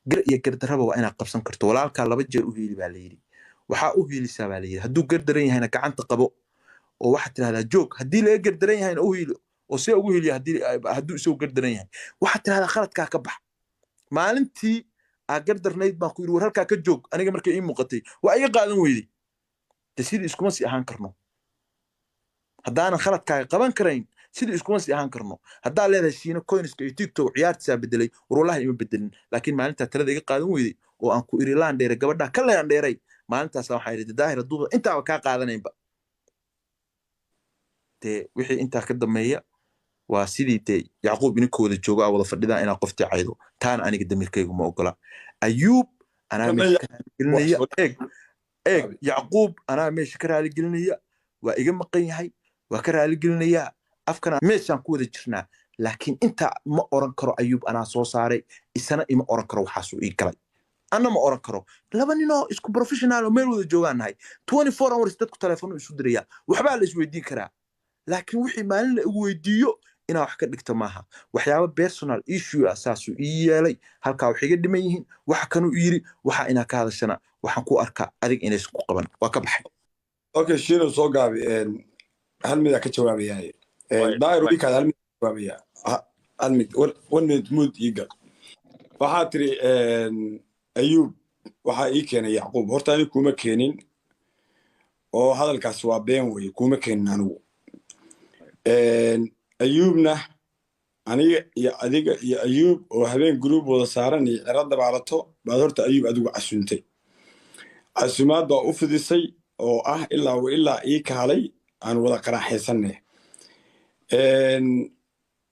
gar iyo gardarraba waa inaad qabsan karto walaalkaa 2 jeer u hiili baa la yidhi waxaa u hiilisaa baa la yidhi hadduu gardaran yahayna gacanta qabo oo waxaad tidhahdaa joog haddii laga gardaran yahayna u hiilo oo see ugu hiiliya hadduu isagu gardaran yahay waxaad tidhahdaa khaladkaa ka bax maalintii aa gardarnayd baan ku yidhi war halkaa ka joog aniga markay ii muuqatay waa iga qaadan weyday de sidii iskuma sii ahaan karno haddaanan khaladkaaga qaban karayn sidii iskuma sii ahaan karno haddaa leedahay shiina coinska iyo tiktok ciyaartiisaa bedelay war wallahi ima bedelin laakiin maalintaa talada iga qaadan weyday oo aan ku iri laan dheeray gabadhaa ka laan dheeray maalintaas waxaa yidhi daahir duuba intaaba kaa qaadanaynba dee wixii intaa ka dambeeya waa sidii dee yacquub ininkooda joogo aa wada fadhidaa inaa qoftii caydo taana aniga damirkaygu ma ogola ayuub anaa meesha ka raaligelinaya eeg yacquub anaa meesha ka raaligelinaya waa iga maqan yahay waa ka raaligelinayaa afkana meeshaan ku wada jirnaa laakiin intaa ma oran karo ayuub anaa soo saaray isana ima oran karo waxaasuu ii galay anna ma oran karo 2 ninoo isku professional oo meel wada joogaan nahay 24 hours dadku telefoon isu diraya waxbaa la isweydiin karaa laakiin wixii maalin la igu weydiiyo inaa wax ka dhigto maaha waxyaabo personal issue asaasuu ii yeelay halkaa wax iga dhiman yihiin waxa kanuu yiri waxa inaa ka hadashana waxaan ku arkaa adig inay isku qaban waa ka baxay okay shiino soo gaabi hal mid ka jawaabayay daahir wixii ka hal mid jawaabaya hal mid one minute mood iga waxa tiri ayuub waxa ii keenay yacquub horta ani kuma keenin oo hadalkaas waa been way kuma keenin anigu ayuubna aniga iyo adiga iyo ayuub oo habeen group wada saaran iyo cirada baalato baad horta ayuub adigu casuuntay casuumaad baa u fidisay oo ah ilaa ii kaalay aan wada qaraaxaysanay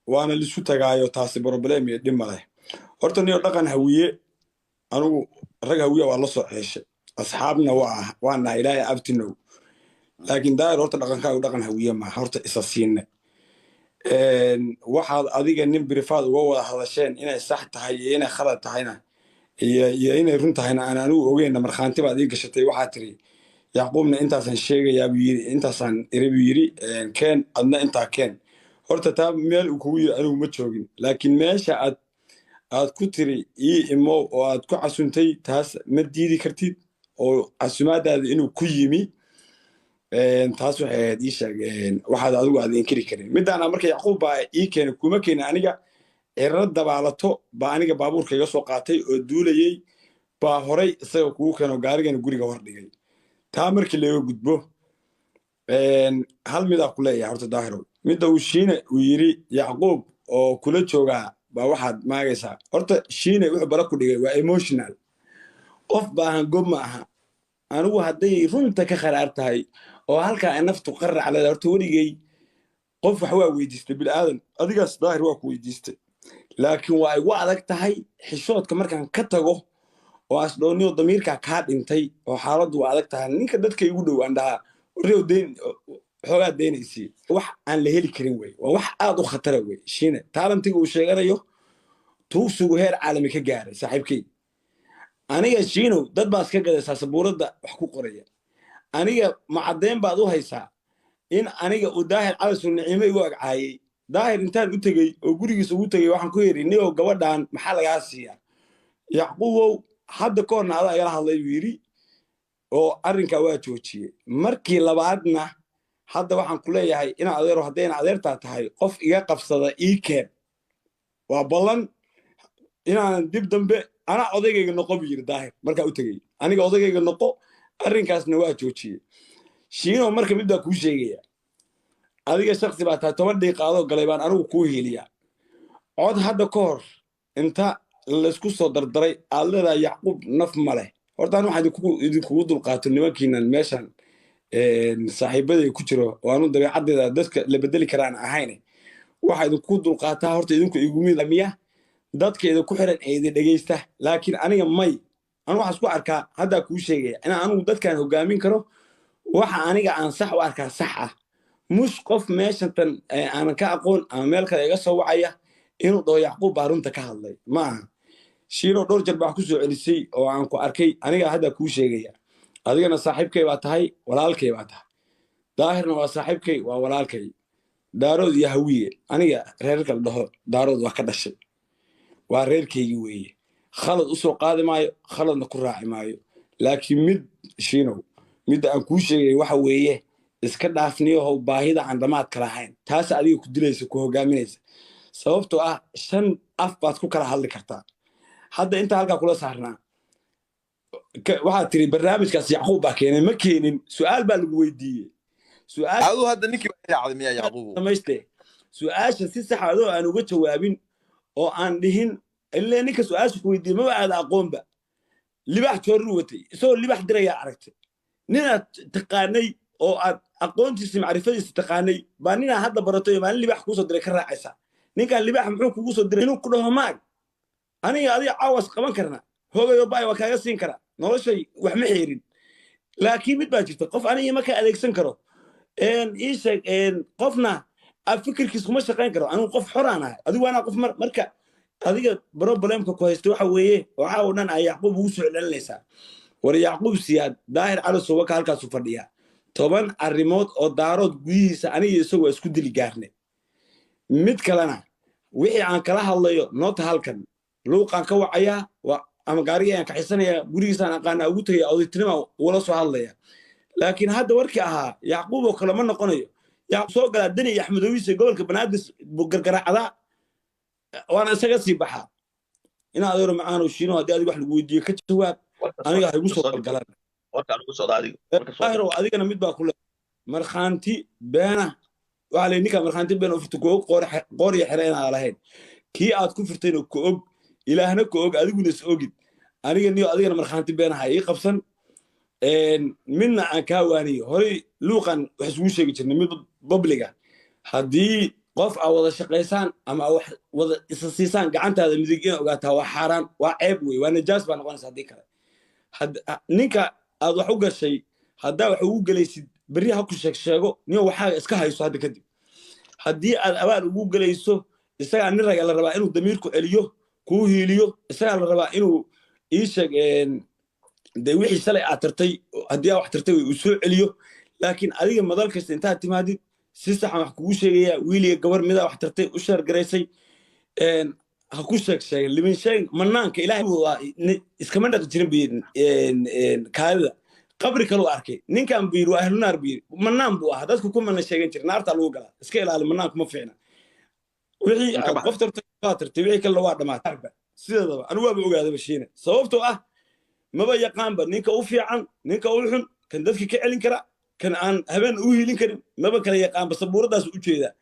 waana lisu tagaayo taasi problem iyo dhib maleh horta niyo dhaqan hawiye anigu rag hawiye waa la soo xeeshay asxaabna waana ilaahay abtinow laakiin daahir horta dhaqankaagu dhaqan hawiye ma horta isa siinay waxaad adiga nin birifaad uga wada hadasheen inay sax tahay iyo inay khalad tahayna iyo inay run tahayna aan anigu ogeyna markhaanti baad ii gashatay waxaa tiri yacquubna intaasaan sheegayaa buu yiri intaasaan iri buu yiri keen adna intaa keen horta taa meel uu kugu yiri anigu ma joogin laakiin meesha aad ku tiri ii imo oo aad ku casuntay taas ma diidi kartid oo casumaadaada inuu ku yimi taas waxay ahayd ii sheeg waxaad adigu aad inkiri karin midaana marka yacquub baa ii keenay kuma keenay aniga cirad dabaalato baa aniga baabuurka iga soo qaatay oo duulayay baa horay isaga kugu keeno gaarigana guriga hor dhigay taa markii laga gudbo hal midaa ku leeyahay horta daahirow midda uu shiine uu yiri yacquub oo kula joogaa baa waxaad maagaysaa horta shiine wuxuu bala ku dhigay waa emotional qof baahan gob ma aha anigu hadday runta ka kharaar tahay oo halkaa ay naftu qarrac leedahay horta weligay qof wax waa weydiistay bilaadan adigaas daahir waa ku weydiistay laakiin waa igu adag tahay xishoodka markaan ka tago oo asdhooniyo damiirkaa kaa dhintay oo xaaladdu waa adag tahay ninka dadka igu dhow aan dhahaa reew deyn xoogaa deynaysii wax aan la heli karin wey waa wax aad u khatara wey shiine taalantiga uu sheeganayo tuugsigu heer caalami ka gaaray saaxiibkay aniga shiinow dad baa iska gadaysaa sabuuradda wax ku qoraya aniga macadeen baad u haysaa in aniga uu daahir calasul niciime igu agcaayay daahir intaan u tegey oo gurigiisa ugu tegey waxaan ku yidhi niyow gabadhan maxaa lagaa siiyaa yacquubow hadda ka horna adaa igala hadlay buu yidhi oo arrinkaa waa joojiyey markii labaadna hadda waxaan ku leeyahay ina adeero haddayna adeertaa tahay qof iga qabsada ii keen waa ballan inaan dib dambe anaa odaygayga noqo buu yidhi daahir markaa u tegey aniga odaygayga noqo arrinkaasna waa joojiyey shiinow marka mid baa kuu sheegaya adiga shaksi baa tahay 10 daqiiqaadoo galay baan anigu kuu hiiliyaa cod hadda ka hor inta laysku soo dardaray aad leedahay yacquub naf ma leh horta an waxaa idinkugu dulqaato nimankiinan meeshan saaxiibaday ku jiro oo anu dabeecaddeeda dadka la bedeli karaan ahayne waxaa idinkugu dulqaataa horta idinku igumidamiya dadkeeda ku xiran ee idin dhegaysta laakiin aniga may anu waxaa isku arkaa haddaa kuu sheegaya inaan anigu dadkaan hogaamin karo waxa aniga aan sax u arkaa sax ah mush qof meeshantan aanan ka aqoon ama meel kale iga soo wacaya inuu dhaho yacquub baa runta ka hadlay ma aha shiino dhowr jeer baa ku soo celisay oo aan ku arkay aniga haddaa kuu sheegaya adigana saaxiibkay baa tahay walaalkay baa tahay daahirna waa saaxiibkay waa walaalkay daarood iyo hawiye aniga reerka la dhaho daarood waa ka dhashay waa reerkaygii weeye khalad usoo qaadi maayo khaladna ku raaci maayo laakiin mid shiinow midda aan kuu sheegay waxa weeye iska dhaafniyahow baahida aan dhammaadka lahayn taas adiga ku dilaysa ku hogaaminaysa sababtoo ah 5 af baad ku kala hadli kartaa hadda inta halkaa kula saarnaa waxaad tiri barnaamijkaas yacquub baa keenay ma keenin su'aal baa lagu weydiiyey aduu hadda ninkii baa raacday miyaa yacquub su'aasha si sax adoo aan uga jawaabin oo aan dhihin ilaa ninka su'aasha ku weydiiyey maba aada aqoonba libax joorru watay isagoo libax dirayaa aragtay ninaad taqaanay oo aad aqoontiisa macrifadiisa taqaanay baa ninaa hadda baratay maalin libax kuusoo diray ka raacaysa ninkaan libax muxuu kugu soo diray inuu ku dhaho maag aniga adiga caawas qaban karna hoogayo baay waa kaaga siin karaa noloshay wax ma xeerin laakiin mid baa jirta qof aniga ma ka adeegsan karo ii sheeg qofna aad fikirkiis kuma shaqayn karo anigu qof xoraan ahay adigu waanaa qof marka adiga problemka ku haysta waxa weeye waxaa oo dhan ay yacquub ugu soo celinaysaa war yacquub siyaad daahir cali subaka halkaasu fadhiyaa 10 arrimood oo daarood gudihiisa aniga isagoo isku dili gaarnay mid kalena wixii aan kala hadlayo noota halkan luuqaan ka wacayaa ama gaariga aan kaxisanayaa gurigiisaan aqaana ugu tagaya odaytinima ula soo hadlaya laakiin hadda warkii ahaa yacquub oo kale ma noqonayo yacquub soo galaa dani iyo axmedowiise gobolka banaadir gargaracdaa waana isaga sii baxaa inaa adeero macaano shiino haddii adiga wax lagu weydiiyo ka jawaab aniga ha igu soo galgalaan adigana mid baa kule markhaanti beena waxaa lay ninkaa markhaanti beena u furta ku-og qoor iyo xere inaad lahayn kii aad ku furtayna ku-og ilaahna ku-og adiguna is ogid aniga niyo adigana markhaanti beenaha ii qabsan midna aan kaa waaniyo horey luuqan wax isugu sheegi jirnay mid babliga haddii qof aa wada shaqaysaan ama wax wada isa siisaan gacantaada midig ina ogaataa waa xaaraan waa ceeb wey waa najaas baa noqonaysa haddii kale ninka aad wax u gashay haddaa wax ugu gelaysid berri ha ku sheego niyo waxaaga iska hayso hadda kadib haddii aad abaal ugu gelayso isagaa nin raga la rabaa inuu damiirku celiyo kuu hiiliyo isagaa la rabaa inuu ii sheeg de wixii shalay aad tartay haddii aa wax tartay uu soo celiyo laakiin adiga madal kasta intaad timaadid si saxan wax kugu sheegayaa wiiliga gabar midaa wax tartay u sheergaraysay ha ku sheegeen limin sheeg manaanka ilaahay iskama dhaqi jirin kaadida qabri kaluu arkay ninkan biir waa ahlunaar biir manaan buu ahaa dadku ku mana sheegan jira naartaa lagu galaa iska ilaali manaanku ma fiicna wixii qof tartay wixii kale waa dhamaatay sideedaba anigu waaba ogaadaba shiine sababtoo ah maba yaqaanba ninka u fiican ninka u xun kan dadka ka celin kara kan aan habeen u hiilin karin maba kala yaqaanba sabuuradaas u jeedaa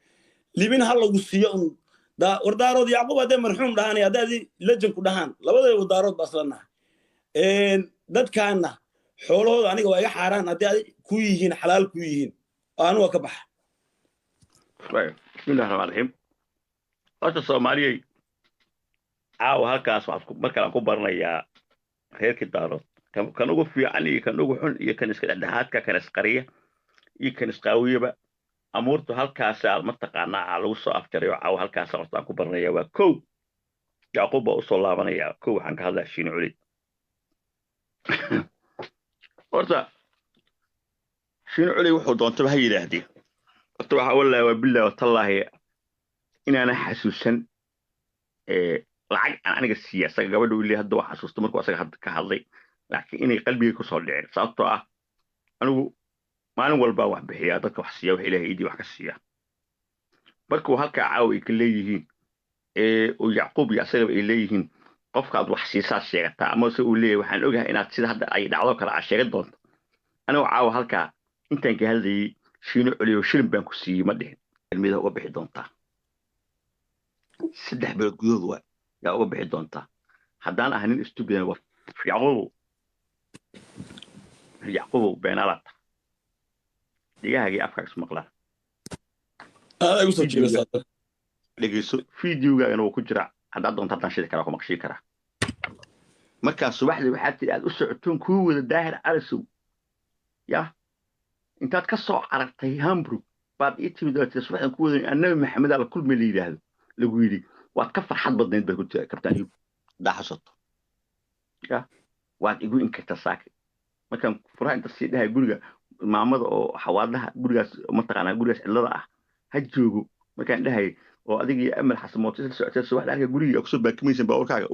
libin ha lagu siiyo wardaarood yacquub haddee marxuum dhahaan haddaadii lejanku dhahaan labadaba wardaarood baa isla nahay dadkaana xoolahooda aniga waa iga xaaraan haddii adig ku yihiin xalaal ku yihiin anu waa ka baxa bismillahi raxmaan raxiim horta soomaaliyey caawa halkaas markaan ku baranayaa reerkii daarood kan ugu fiican iyo kan ugu xun iyo kan iska dhexdhexaadka kan isqariya iyo kan isqaawiyaba amuurtu halkaasaa mataqaanaa lagu soo afjarayo caawa halkaasa horta aan ku baranaya waa kow yacquub baa usoo laabanayaa kow waxaan ka hadlaa shiine culid horta shiine culid wuxuu doontaba ha yidhaahdee horta waxaa wallaahi waa billaahi watallaahi inaana xasuusan lacag aan aniga siiya isaga gabadha wiilii hadda waa xasuusta markuu asaga ka hadlay laakiin inay qalbigay kusoo dhicin sababtoo ah anigu maalin walbaa wax bixiyaa dadka wax siiya wax ilaahay idii wax ka siiya markuu halkaa caawa ay ka leeyihiin oo yacquub iyo asagaba ay leeyihiin qofkaad wax siisaad sheegataa ama se uu leeyahay waxaan ogahay inaad sida hadda ay dhacdo kale aad sheegan doonto anigu caawa halkaa intaan ka hadlayay shiino celiyo shilin baan ku siiyey ma dhihin kelmida uga bixi doontaa 3 bilood gudahood waa yaa uga bixi doontaa haddaan ah nin istubidan yacquubow beenaalata dhigahaagii afkaaga is maqlaan dhegeyso fideogaagana wuu ku jiraa haddaad doonto haddaan shidi karaa ku maqshiin karaa markaa subaxdii waxaad tidhi aad u socotoon kuu wada daahir calisow yaa intaad ka soo carartay hamburg baad ii timid oo tiri subaxdan ku wadan annabi maxamed alla kulmi la yidhaahdo lagu yidhi waad ka farxad badnayd baad ku tiri kabtaan ayub haddaa xasato ya waad igu inkartaa saaki markaan furaha inta sii dhahay guriga maamada oo xawaadaha gurigaas mataqaanaa gurigaas cidlada ah ha joogo markaan dhahay oo adigii amal xasamood isla socotay subaxda halka guriga kusoo baakimaysan baawarkaaga